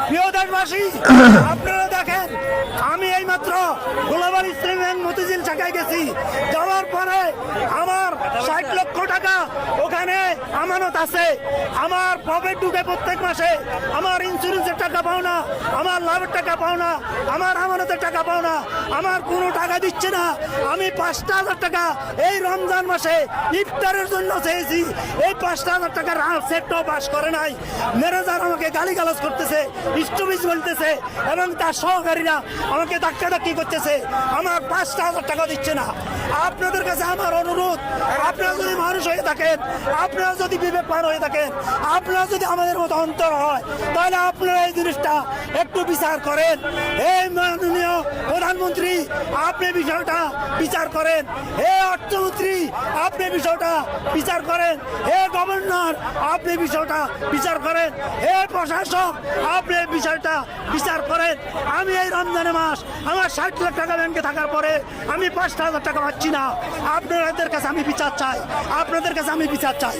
প্রিয় দেশবাসী, আপনারা দেখেন, আমি এইমাত্র গ্লোবাল ইসলামী ব্যাংক মতিঝিল শাখায় গেছি। যাওয়ার পরে আমার 60 লক্ষ টাকা ওখানে আমানত আছে। আমার প্রফিট ঢুকে প্রত্যেক মাসে, আমার ইন্স্যুরেন্সের টাকা পাও না, আমার লাভের টাকা পাও না, আমার আমানতের টাকা পাও না, আমার কোনো টাকা দিচ্ছে না। আমি 5,000 টাকা এই রমজান মাসে ইফতারের জন্য চেয়েছি, এই 5,000 টাকার সেটটাও পাস করে নাই। ম্যানেজার আমাকে গালিগালাজ করতেছে, স্টপিজ বলতেছে, এবং তার সহকারীরা আমাকে ধাক্কাধাক্কি করতেছে, আমার 5,000 টাকা দিচ্ছে না। আপনাদের কাছে আমার অনুরোধ, আপনারা যদি মানুষ হয়ে থাকেন, আপনারা যদি বিবেকবান হয়ে থাকেন, আপনারা যদি আমাদের মতো অন্তর হয়, তাহলে আপনারা এই জিনিসটা একটু বিচার করেন। এই মাননীয় প্রধানমন্ত্রী, আপনি বিষয়টা বিচার করেন। হে অর্থমন্ত্রী, আপনি বিষয়টা বিচার করেন। হে গভর্নর, আপনি বিষয়টা বিচার করেন। হে প্রশাসক, আপনি বিষয়টা বিচার করেন। আমি এই রমজানের মাস আমার 60 লাখ টাকা ব্যাংকে থাকার পরে আমি 5,000 টাকা পাচ্ছি না। আপনাদের কাছে আমি বিচার চাই, আপনাদের কাছে আমি বিচার চাই।